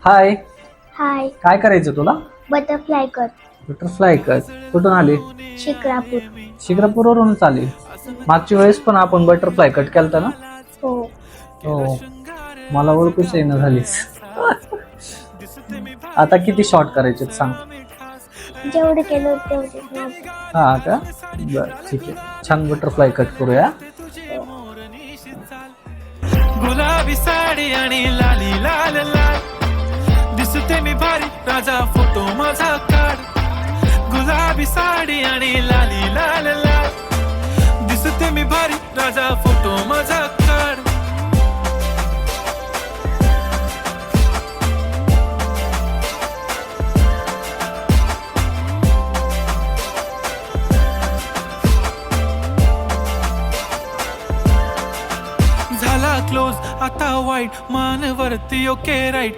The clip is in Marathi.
हाय. हाय. काय करायचं तुला? बटरफ्लाय कर. बटरफ्लाय कर. कुठून आली? शिक्रापूर. शिक्रापूरवरूनच आली. मागच्या वेळेस पण आपण बटरफ्लाय कट केलता ना? हो. हो. मला ओळखूच येईना झालीस. आता किती शॉट करायचे सांग? जेवढे केलं तेवढे. हा का? बर ठीक आहे. छान बटरफ्लाय कट करूया. गुलाबी साडी आणि लाली लाल लाल दिसते मी भारी राजा फोटो माझा काढ. गुलाबी साडी आणि लाली लाल लाल दिसते मी भारी राजा फोटो माझा काढ. झाला क्लोज आता वाईट मान वरती ओके राईट.